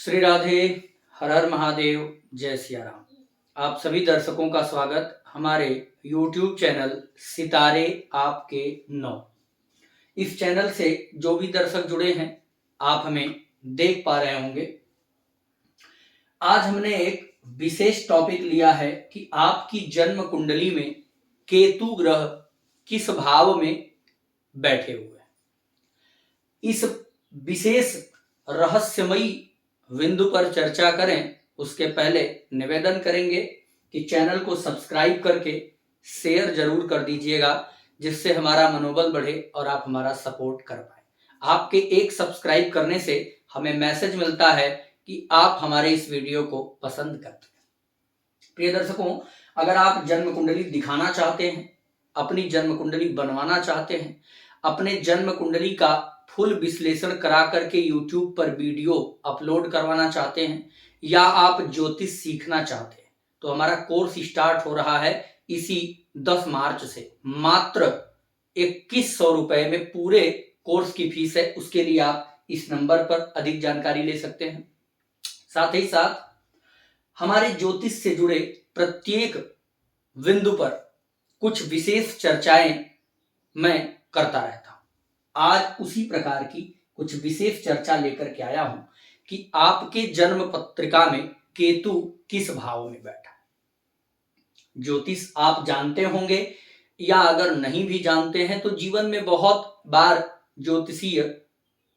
श्री राधे। हर हर महादेव। जय सिया राम। आप सभी दर्शकों का स्वागत हमारे YouTube चैनल सितारे आपके नौ। इस चैनल से जो भी दर्शक जुड़े हैं आप हमें देख पा रहे होंगे। आज हमने एक विशेष टॉपिक लिया है कि आपकी जन्म कुंडली में केतु ग्रह किस भाव में बैठे हुए हैं। इस विशेष रहस्यमयी बिंदु पर चर्चा करें उसके पहले निवेदन करेंगे कि चैनल को सब्सक्राइब करके शेयर जरूर कर दीजिएगा, जिससे हमारा मनोबल बढ़े और आप हमारा सपोर्ट कर पाए। आपके एक सब्सक्राइब करने से हमें मैसेज मिलता है कि आप हमारे इस वीडियो को पसंद करते हैं। प्रिय दर्शकों, अगर आप जन्म कुंडली दिखाना चाहते हैं, अपनी जन्म कुंडली बनवाना चाहते हैं, अपने जन्म कुंडली का फुल विश्लेषण करा करके YouTube पर वीडियो अपलोड करवाना चाहते हैं, या आप ज्योतिष सीखना चाहते हैं, तो हमारा कोर्स स्टार्ट हो रहा है इसी 10 मार्च से। मात्र 2100 रुपए में पूरे कोर्स की फीस है। उसके लिए आप इस नंबर पर अधिक जानकारी ले सकते हैं। साथ ही साथ हमारे ज्योतिष से जुड़े प्रत्येक बिंदु पर कुछ विशेष चर्चाएं मैं करता रहता हूं। आज उसी प्रकार की कुछ विशेष चर्चा लेकर के आया हूं कि आपके जन्म पत्रिका में केतु किस भाव में बैठा है। ज्योतिष आप जानते होंगे, या अगर नहीं भी जानते हैं तो जीवन में बहुत बार ज्योतिषीय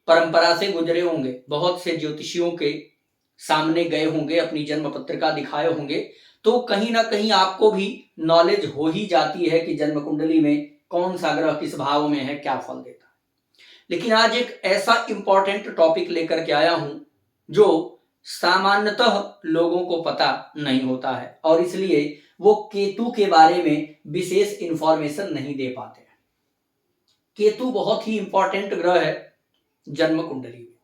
परंपरा से गुजरे होंगे, बहुत से ज्योतिषियों के सामने गए होंगे, अपनी जन्म पत्रिका दिखाए होंगे, तो कहीं ना कहीं आपको भी नॉलेज हो ही जाती है कि जन्म कुंडली में कौन सा ग्रह किस भाव में है, क्या फल देता है। लेकिन आज एक ऐसा इंपॉर्टेंट टॉपिक लेकर के आया हूं जो सामान्यतः लोगों को पता नहीं होता है, और इसलिए वो केतु के बारे में विशेष इंफॉर्मेशन नहीं दे पाते हैं। केतु बहुत ही इंपॉर्टेंट ग्रह है जन्म कुंडली में।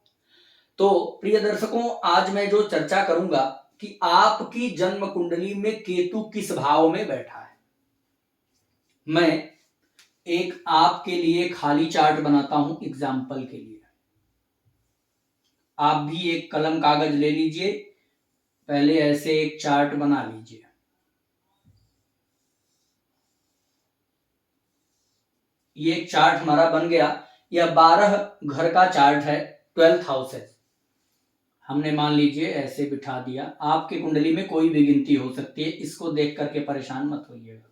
तो प्रिय दर्शकों, आज मैं जो चर्चा करूंगा कि आपकी जन्म कुंडली में केतु किस भाव में बैठा है। मैं एक आपके लिए खाली चार्ट बनाता हूं एग्जाम्पल के लिए। आप भी एक कलम कागज ले लीजिए, पहले ऐसे एक चार्ट बना लीजिए। ये एक चार्ट हमारा बन गया। यह 12 घर का चार्ट है, 12th हाउस है। हमने मान लीजिए ऐसे बिठा दिया। आपकी कुंडली में कोई भी गिनती हो सकती है, इसको देख करके परेशान मत होइएगा।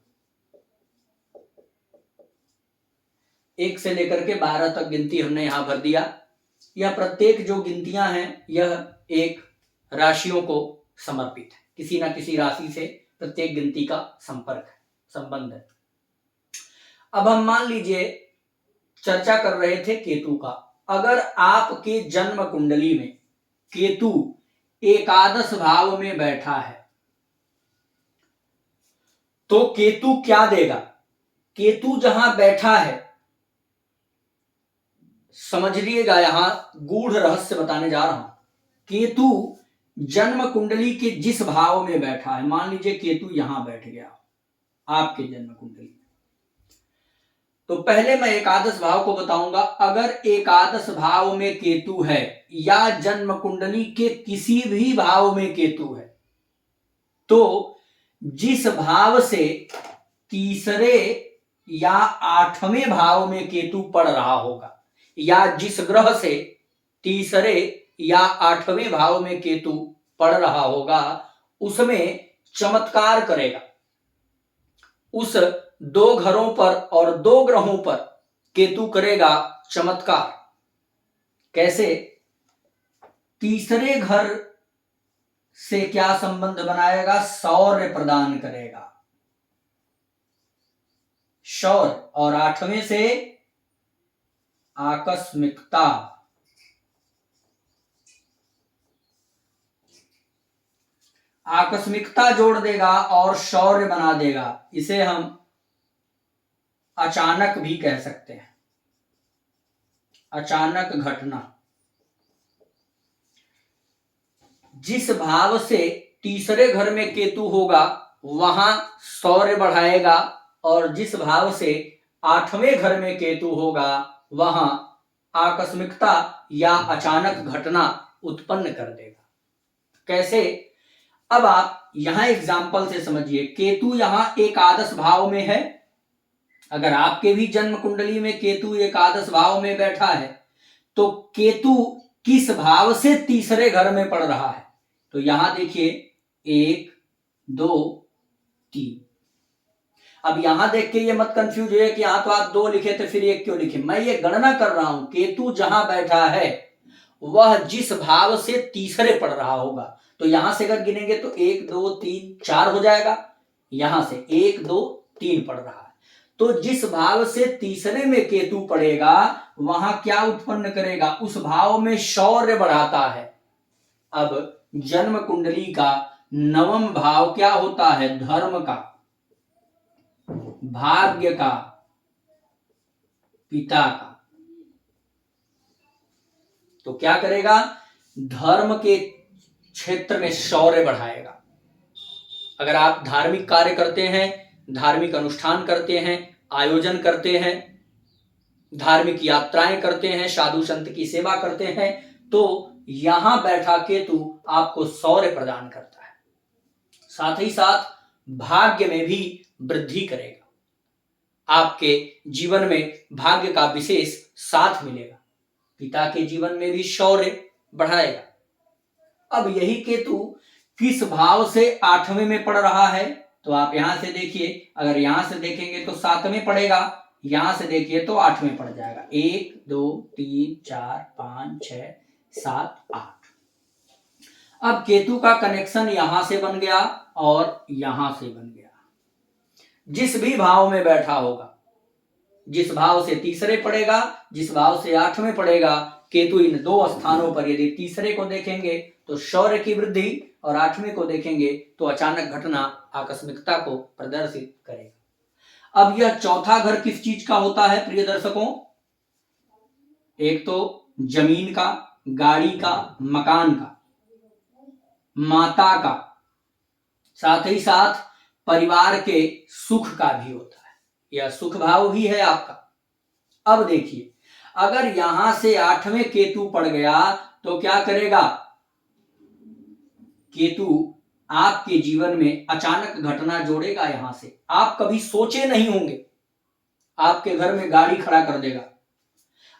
1 से लेकर के 12 तक गिनती हमने यहां भर दिया। यह प्रत्येक जो गिनतियां हैं यह एक राशियों को समर्पित है। किसी ना किसी राशि से प्रत्येक गिनती का संपर्क है, संबंध है। अब हम मान लीजिए चर्चा कर रहे थे केतु का। अगर आपके जन्म कुंडली में केतु एकादश भाव में बैठा है तो केतु क्या देगा। केतु जहां बैठा है, समझिएगा, यहां गूढ़ रहस्य बताने जा रहा हूं। केतु जन्म कुंडली के जिस भाव में बैठा है, मान लीजिए केतु यहां बैठ गया आपके जन्म कुंडली में, तो पहले मैं एकादश भाव को बताऊंगा। अगर एकादश भाव में केतु है या जन्म कुंडली के किसी भी भाव में केतु है, तो जिस भाव से तीसरे या 8वें भाव में केतु पड़ रहा होगा, या जिस ग्रह से तीसरे या 8वें भाव में केतु पड़ रहा होगा, उसमें चमत्कार करेगा। उस 2 घरों पर और 2 ग्रहों पर केतु करेगा चमत्कार। कैसे? तीसरे घर से क्या संबंध बनाएगा? शौर्य प्रदान करेगा, शौर्य। और 8वें से आकस्मिकता। आकस्मिकता जोड़ देगा और शौर्य बना देगा। इसे हम अचानक भी कह सकते हैं, अचानक घटना। जिस भाव से तीसरे घर में केतु होगा वहां शौर्य बढ़ाएगा, और जिस भाव से 8वें घर में केतु होगा वहां आकस्मिकता या अचानक घटना उत्पन्न कर देगा। कैसे? अब आप यहां एग्जाम्पल से समझिए, केतु यहां एकादश भाव में है। अगर आपके भी जन्म कुंडली में केतु एकादश भाव में बैठा है तो केतु किस भाव से तीसरे घर में पड़ रहा है? तो यहां देखिए 1 2 3। अब यहां देख के ये मत कंफ्यूज हुए कि यहां तो आप 2 लिखे थे फिर 1 क्यों लिखे। मैं ये गणना कर रहा हूं, केतु जहां बैठा है वह जिस भाव से तीसरे पड़ रहा होगा, तो यहां से अगर गिनेंगे तो 1 2 3 4 हो जाएगा। यहां से 1 2 3 पड़ रहा है, तो जिस भाव से तीसरे में केतु पड़ेगा वहां क्या उत्पन्न करेगा? उस भाव में शौर्य बढ़ाता है। अब जन्म कुंडली का नवम भाव क्या होता है? धर्म का, भाग्य का, पिता का। तो क्या करेगा? धर्म के क्षेत्र में शौर्य बढ़ाएगा। अगर आप धार्मिक कार्य करते हैं, धार्मिक अनुष्ठान करते हैं, आयोजन करते हैं, धार्मिक यात्राएं करते हैं, साधु संत की सेवा करते हैं, तो यहां बैठा केतु आपको शौर्य प्रदान करता है। साथ ही साथ भाग्य में भी वृद्धि करेगा। आपके जीवन में भाग्य का विशेष साथ मिलेगा। पिता के जीवन में भी शौर्य बढ़ाएगा। अब यही केतु किस भाव से 8वें में पड़ रहा है? तो आप यहां से देखिए, अगर यहां से देखेंगे तो 7वें पड़ेगा, यहां से देखिए तो 8वें पड़ जाएगा। 1 2 3 4 5 6 7 8। अब केतु का कनेक्शन यहां से बन गया और यहां से बन गया। जिस भी भाव में बैठा होगा, जिस भाव से तीसरे पड़ेगा, जिस भाव से 8वें पड़ेगा, केतु इन 2 स्थानों पर यदि तीसरे को देखेंगे तो शौर्य की वृद्धि और 8वें को देखेंगे तो अचानक घटना, आकस्मिकता को प्रदर्शित करेगा। अब यह चौथा घर किस चीज का होता है प्रिय दर्शकों? एक तो जमीन का, गाड़ी का, मकान का, माता का, साथ ही साथ परिवार के सुख का भी होता है। यह सुख भाव भी है आपका। अब देखिए, अगर यहां से 8वें केतु पड़ गया तो क्या करेगा? केतु आपके जीवन में अचानक घटना जोड़ेगा। यहां से आप कभी सोचे नहीं होंगे, आपके घर में गाड़ी खड़ा कर देगा।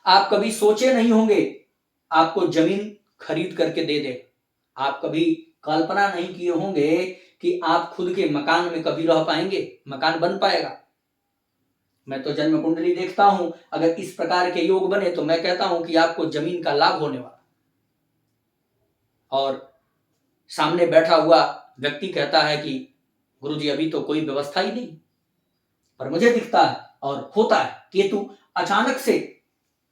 आप कभी सोचे नहीं होंगे, आपको जमीन खरीद करके दे देगा। आप कभी कल्पना नहीं किए होंगे कि आप खुद के मकान में कभी रह पाएंगे, मकान बन पाएगा। मैं तो जन्म कुंडली देखता हूं, अगर इस प्रकार के योग बने तो मैं कहता हूं कि आपको जमीन का लाभ होने वाला। और सामने बैठा हुआ व्यक्ति कहता है कि गुरुजी अभी तो कोई व्यवस्था ही नहीं, पर मुझे दिखता है और होता है। केतु अचानक से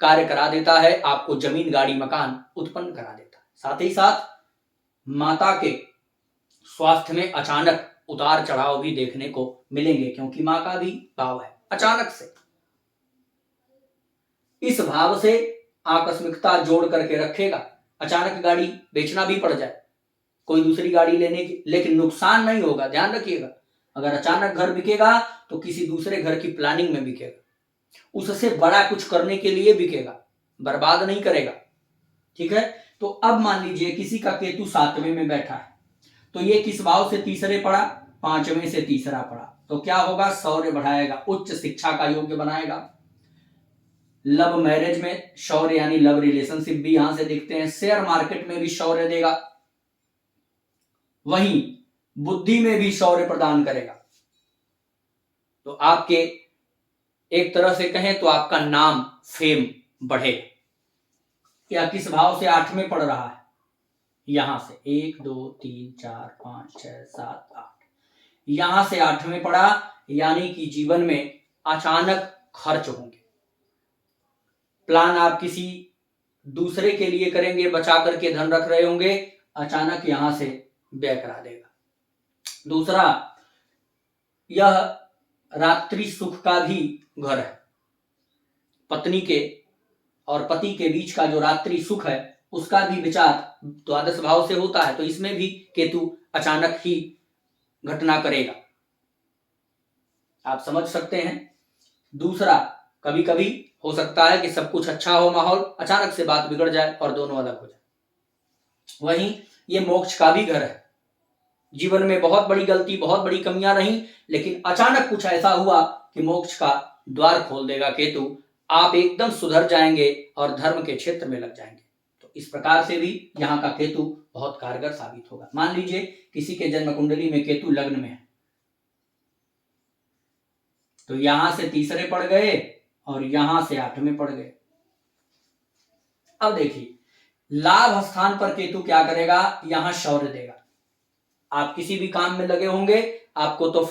कार्य करा देता है, आपको जमीन, गाड़ी, मकान उत्पन्न करा देता है। साथ ही साथ माता के स्वास्थ्य में अचानक उतार चढ़ाव भी देखने को मिलेंगे, क्योंकि मां का भी भाव है। अचानक से इस भाव से आकस्मिकता जोड़ करके रखेगा। अचानक गाड़ी बेचना भी पड़ जाए, कोई दूसरी गाड़ी लेने की, लेकिन नुकसान नहीं होगा। ध्यान रखिएगा, अगर अचानक घर बिकेगा तो किसी दूसरे घर की प्लानिंग में बिकेगा, उससे बड़ा कुछ करने के लिए बिकेगा, बर्बाद नहीं करेगा। ठीक है, तो अब मान लीजिए किसी का केतु 7वें में बैठा है, तो ये किस भाव से तीसरे पड़ा? 5वें से तीसरा पड़ा, तो क्या होगा? शौर्य बढ़ाएगा, उच्च शिक्षा का योग्य बनाएगा। लव मैरिज में शौर्य यानी लव रिलेशनशिप भी यहां से देखते हैं। शेयर मार्केट में भी शौर्य देगा, वहीं बुद्धि में भी शौर्य प्रदान करेगा। तो आपके एक तरह से कहें तो आपका नाम, फेम बढ़े। या किस भाव से 8वें पड़ रहा है? यहां से 1 2 3 4 5 6 7 8, यहां से 8वें पड़ा, यानी कि जीवन में अचानक खर्च होंगे। प्लान आप किसी दूसरे के लिए करेंगे, बचा करके धन रख रहे होंगे, अचानक यहां से व्यय करा देगा। दूसरा, यह रात्रि सुख का भी घर है। पत्नी के और पति के बीच का जो रात्रि सुख है उसका भी विचार द्वादश भाव से होता है, तो इसमें भी केतु अचानक ही घटना करेगा। आप समझ सकते हैं। दूसरा, कभी कभी हो सकता है कि सब कुछ अच्छा हो माहौल, अचानक से बात बिगड़ जाए और दोनों अलग हो जाए। वहीं ये मोक्ष का भी घर है। जीवन में बहुत बड़ी गलती, बहुत बड़ी कमियां रही, लेकिन अचानक कुछ ऐसा हुआ कि मोक्ष का द्वार खोल देगा केतु। आप एकदम सुधर जाएंगे और धर्म के क्षेत्र में लग जाएंगे। तो इस प्रकार से भी यहाँ का केतु बहुत कारगर साबित होगा। मान लीजिए किसी के जन्म कुंडली में केतु लग्न में है, तो यहां से तीसरे पड़ गए और यहां से 8वें पड़ गए। अब देखिए लाभ स्थान पर केतु क्या करेगा, यहां शौर्य देगा। आप किसी भी काम में लगे होंगे, आपको तो